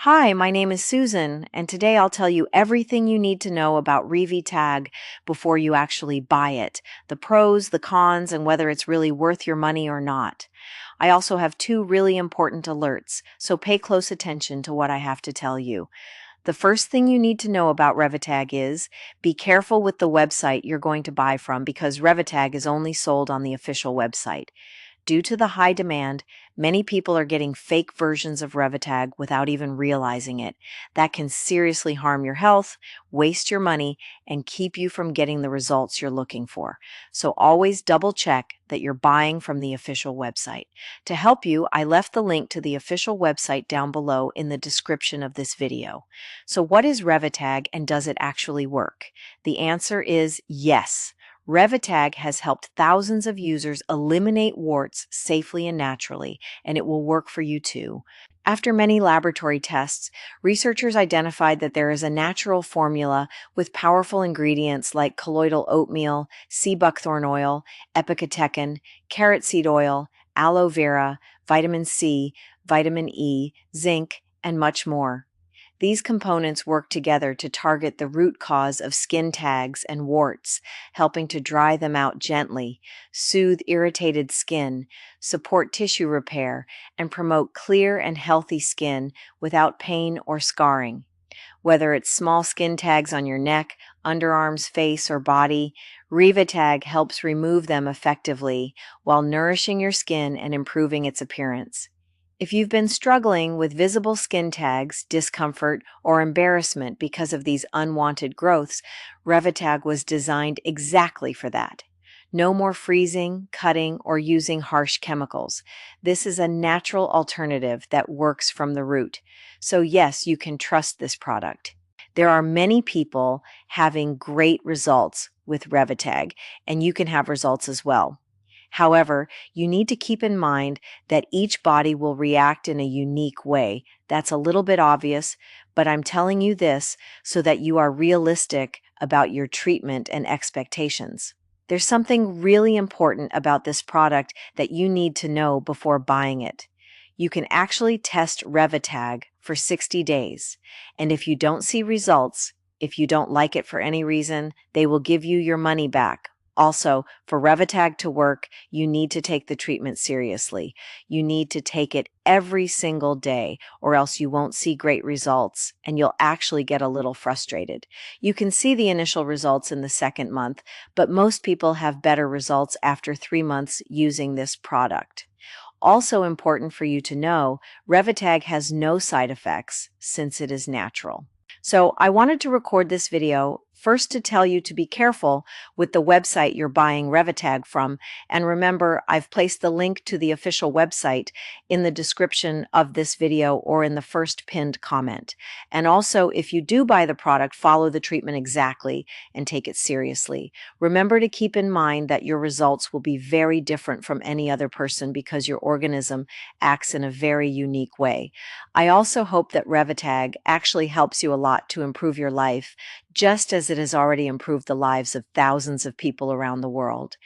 Hi, my name is Susan, and today I'll tell you everything you need to know about Revitag before you actually buy it, the pros, the cons, and whether it's really worth your money or not. I also have two really important alerts, so pay close attention to what I have to tell you. The first thing you need to know about Revitag is be careful with the website you're going to buy from because Revitag is only sold on the official website. Due to the high demand, many people are getting fake versions of Revitag without even realizing it. That can seriously harm your health, waste your money, and keep you from getting the results you're looking for. So always double check that you're buying from the official website. To help you, I left the link to the official website down below in the description of this video. So what is Revitag and does it actually work? The answer is yes. Revitag has helped thousands of users eliminate warts safely and naturally, and it will work for you too. After many laboratory tests, researchers identified that there is a natural formula with powerful ingredients like colloidal oatmeal, sea buckthorn oil, epicatechin, carrot seed oil, aloe vera, vitamin C, vitamin E, zinc, and much more. These components work together to target the root cause of skin tags and warts, helping to dry them out gently, soothe irritated skin, support tissue repair, and promote clear and healthy skin without pain or scarring. Whether it's small skin tags on your neck, underarms, face, or body, Revitag helps remove them effectively while nourishing your skin and improving its appearance. If you've been struggling with visible skin tags, discomfort, or embarrassment because of these unwanted growths, Revitag was designed exactly for that. No more freezing, cutting, or using harsh chemicals. This is a natural alternative that works from the root. So yes, you can trust this product. There are many people having great results with Revitag, and you can have results as well. However, you need to keep in mind that each body will react in a unique way. That's a little bit obvious, but I'm telling you this so that you are realistic about your treatment and expectations. There's something really important about this product that you need to know before buying it. You can actually test Revitag for 60 days, and if you don't see results, if you don't like it for any reason, they will give you your money back. Also, for Revitag to work, you need to take the treatment seriously. You need to take it every single day, or else you won't see great results and you'll actually get a little frustrated. You can see the initial results in the second month, but most people have better results after 3 months using this product. Also important for you to know, Revitag has no side effects since it is natural. So I wanted to record this video first to tell you to be careful with the website you're buying Revitag from. And remember, I've placed the link to the official website in the description of this video or in the first pinned comment. And also, if you do buy the product, follow the treatment exactly and take it seriously. Remember to keep in mind that your results will be very different from any other person because your organism acts in a very unique way. I also hope that Revitag actually helps you a lot to improve your life, just as it has already improved the lives of thousands of people around the world.